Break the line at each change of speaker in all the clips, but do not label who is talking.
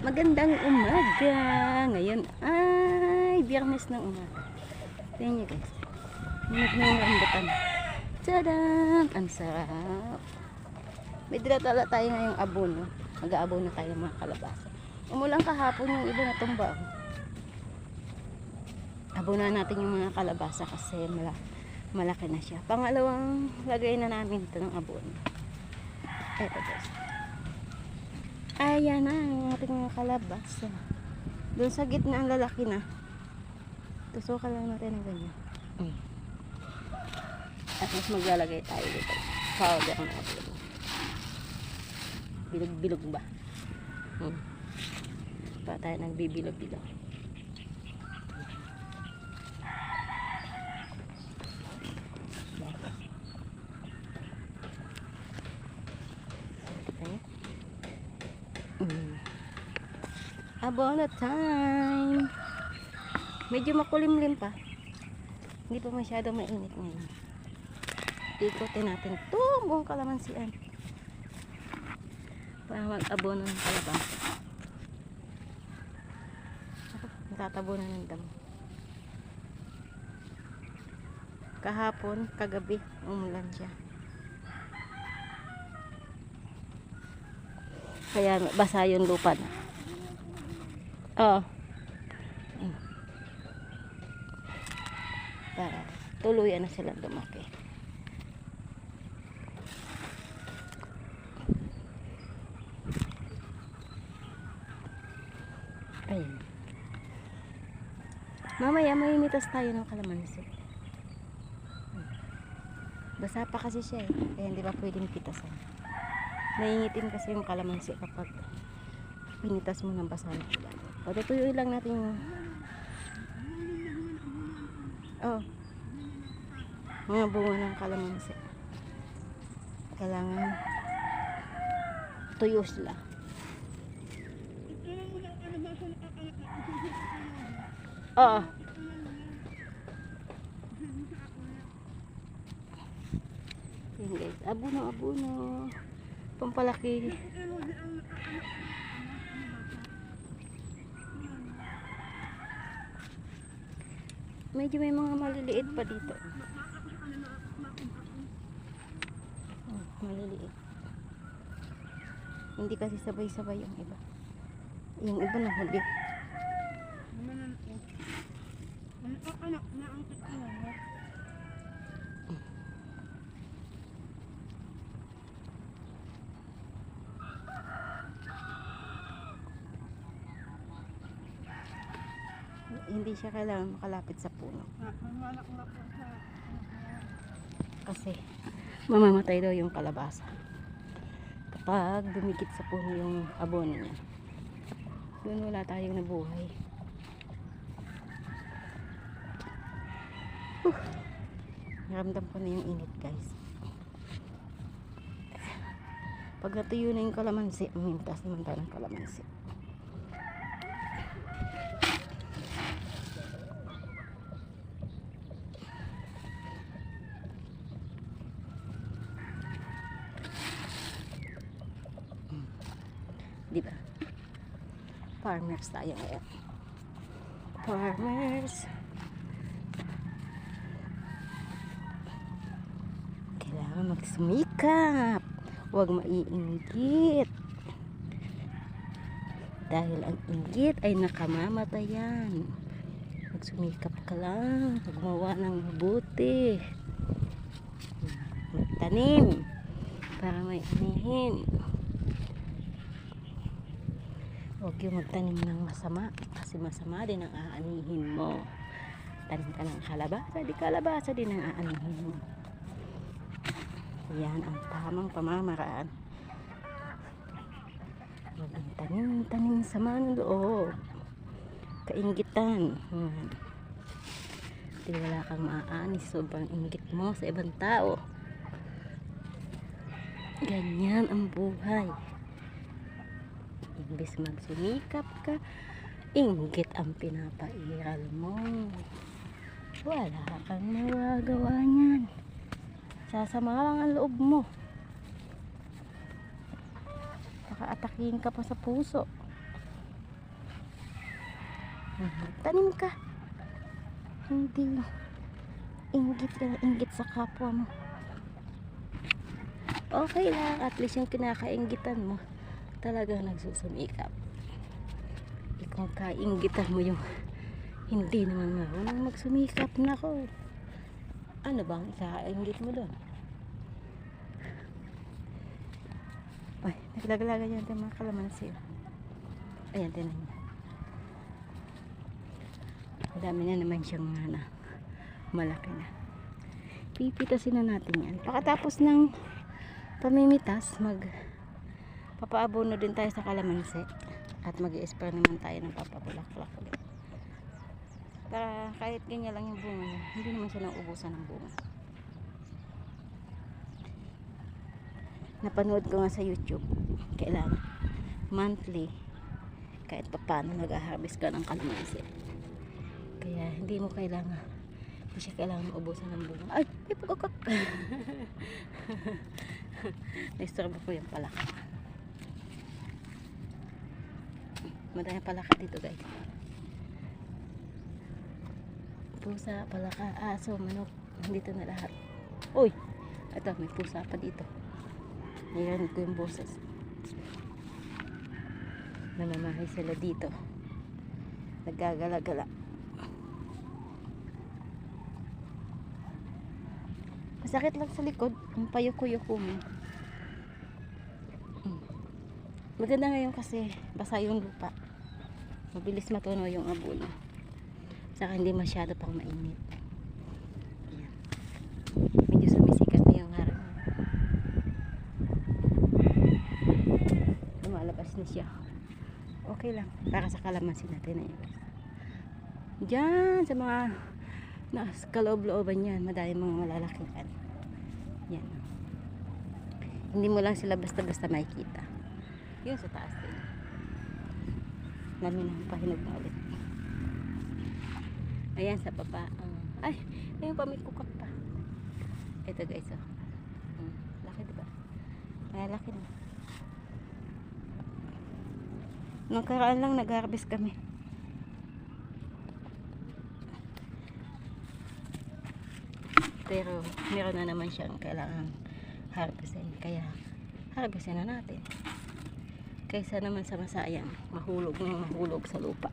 Magandang umaga. Ngayon ay Biyernes ng umaga. Tingnan nyo guys. Nagmamarambutan. Tadam! Ang sarap. May dinatala tayo ngayong abono. Mag-aabono tayo ng mga kalabasa. Umulang kahapon yung iba na tumba. Abonan natin yung mga kalabasa kasi malaki na siya. Pangalawang lagay na namin ito ng abono. Eto guys. Ayan na ang ating mga kalabasa. Doon sa gitna ang lalaki na. Tusukan lang natin ng ganyan. At mas maglalagay tayo dito. Powder na abono. Bilog-bilog ba? Pa tayo nagbibilog-bilog. Abono time. Medyo makulimlim pa. Hindi pa masyadong mainit ngayon. Ikutin natin ito buong kalamansian para mag-abono ng kalabasa. Natatabunan ng damo. Kahapon, kagabi, umulan siya. Kaya basa yung lupa na. Para tuluyan na silang lumaki. Ayun. Mamaya may mitas tayo ng kalamansi. Basa pa kasi siya kaya hindi pa pwedeng pitasan. Naingitin kasi yung kalamansi kapag pinitas mo ng basa na ulan. Patutuyuin lang natin yung mga bunga ng kalamansi. Kailangan tuyo sila. Yun guys, abono pampalaki. Medyo may mga maliliit pa dito. Maliliit. Hindi kasi sabay-sabay yung iba. Yung iba nahuli. Hindi siya kailangan makalapit sa puno. Kasi mamamatay daw yung kalabasa kapag dumikit sa puno yung abono niya. Doon wala tayong nabuhay. Naramdam ko na yung init guys. Pag natuyo na yung kalamansi, mintas naman tayo ng kalamansi. Diba? Farmers tayo ngayon. Farmers. Kailangan magsumikap. Huwag maiinggit. Dahil ang inggit ay nakamamatayan. Magsumikap ka lang. Gumawa ng mabuti. Magtanim. Para may anihin. Huwag yung magtanim ng masama kasi masama din ang aanihin mo. Tanim ka ng kalabasa, di kalabasa din ang aanihin mo. Yan ang tamang pamamaraan. Huwag ang tanim sama ng loob. Kainggitan. Di wala kang maaanis, sobrang inggit mo sa ibang tao. Ganyan ang buhay. Imbes magsumikap ka, inggit ang pinapairal mo. Wala kang magagawa niyan. Sasama lang ang loob mo. baka atakihin ka pa sa puso. Tanim ka. Hindi inggit sa kapwa mo. Okay lang, at least yung kinakainggitan mo talagang nagsusumikap. Ikaw kainggitan mo yung hindi naman marunong magsumikap. Nako, ano bang ikainggit mo doon? Ay, naglaglagan yan mga kalamansi. Ayan, tinan niya. Madami na naman siyang malaki na. Pipitasin na natin yan. Pagkatapos ng pamimitas, papaabono din tayo sa kalamansi. At mag-i-spray naman tayo ng papabulaklak ulit. Para kahit ganyan lang yung bunga niya, hindi naman siya nauubusan ng bunga. Napanood ko nga sa YouTube, kailangan monthly kahit paano nag-harvest ka ng kalamansi. Kaya hindi siya kailangan maubusan ng bunga. Ay, may pagkakak. Naistorbo ko yung palaka. Madami palaka dito, guys. Pusa, palaka, aso, manok. Dito na lahat. Uy! Ito, may pusa pa dito. Narinig ko yung boses. Namamahay sila dito. Naggagala-gala. Masakit lang sa likod. Yung payuko-yuko mo. Maganda ngayon kasi basa yung lupa. Mabilis matunaw yung abono. Saka hindi masyado pang mainit. Ayan. Medyo sumisikat na yung harap. Lumalabas na siya. Okay lang. Para sa kalamansi natin na yun. Diyan sa mga kaloob-looban yan, madami mga malalakihan. Yan. Hindi mo lang sila basta-basta makikita. Yun sa taas din. Namin ang pahinog na ulit. Ayan sa baba. Ay, ayun pa, may kukak pa. Ito guys, oh. Laki diba? Ay, laki na. Nung karaan lang nag-harvest kami. Pero meron na naman siyang kailangan harvestin. Kaya harvestin na natin. Kaysa naman sa masayang mahulog sa lupa.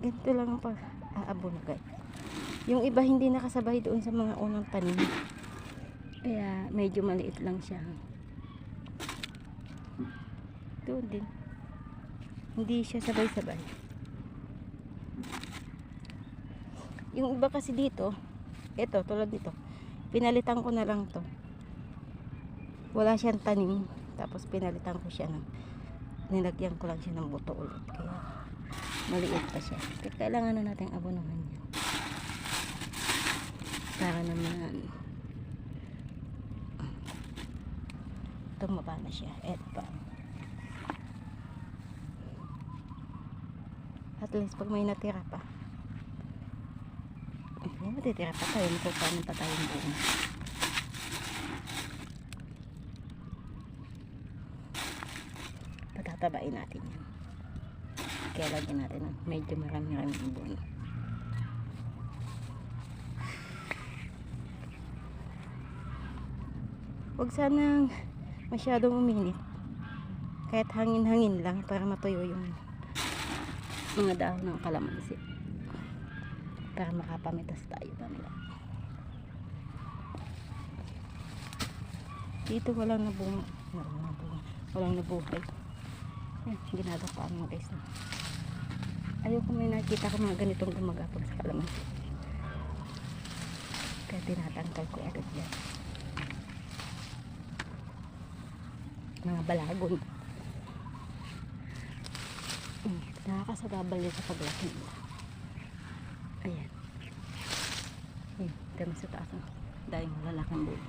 Ganito lang ang pag-aabon, guys. Yung iba hindi nakasabay doon sa mga unang tanim. Kaya medyo maliit lang siya. Doon din. Hindi siya sabay-sabay. Yung iba kasi dito, ito, tulad dito, pinalitan ko na lang to. Wala siyang tanim. Tapos pinalitan ko siya nilagyan ko lang siya ng buto ulit. Kaya maliit pa siya. Kaya kailangan na natin abonohan yan. Para naman tumaba na siya. Eto pa. At least pag may natira pa, may matitira pa tayo, magpapanin pa tayong buong. Patatabain natin yan. Kaya lagyan natin ng medyo marami-raming buong. Huwag sanang masyadong uminit. Kahit hangin-hangin lang para matuyo yung mga dahon ng kalamansi. Para makapamitas tayo mamaya. Dito walang nabunga. Walang nabuhay. Ginadapaan mo guys. Ayoko may nakita ko mga ganitong gumagapag sa kalamansi. Kaya tinatangkal ko agad yan. Mga balagon. Nakakasagabal din sa paglaki nila. Ayan. Ayan. Dami sa taas. Dahil malalaking buo.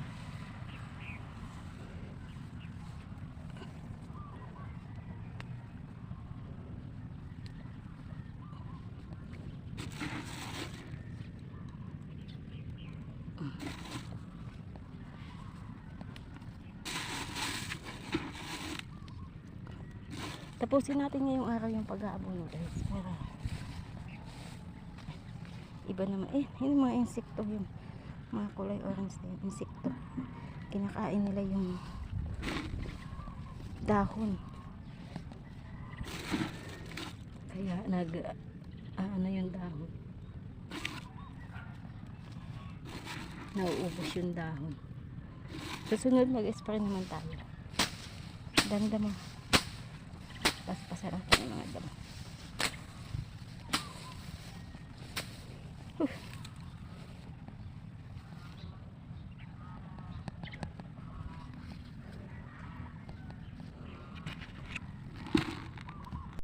Tapusin natin ngayong araw yung pag-aabono guys. Para iba naman. Yung mga insekto yung mga kulay orange na yung insekto. Kinakain nila yung dahon. Kaya ano yung dahon. Nauubos yung dahon. Susunod mag-spray naman tayo. Dami-dami. Pasarap ng mga damo.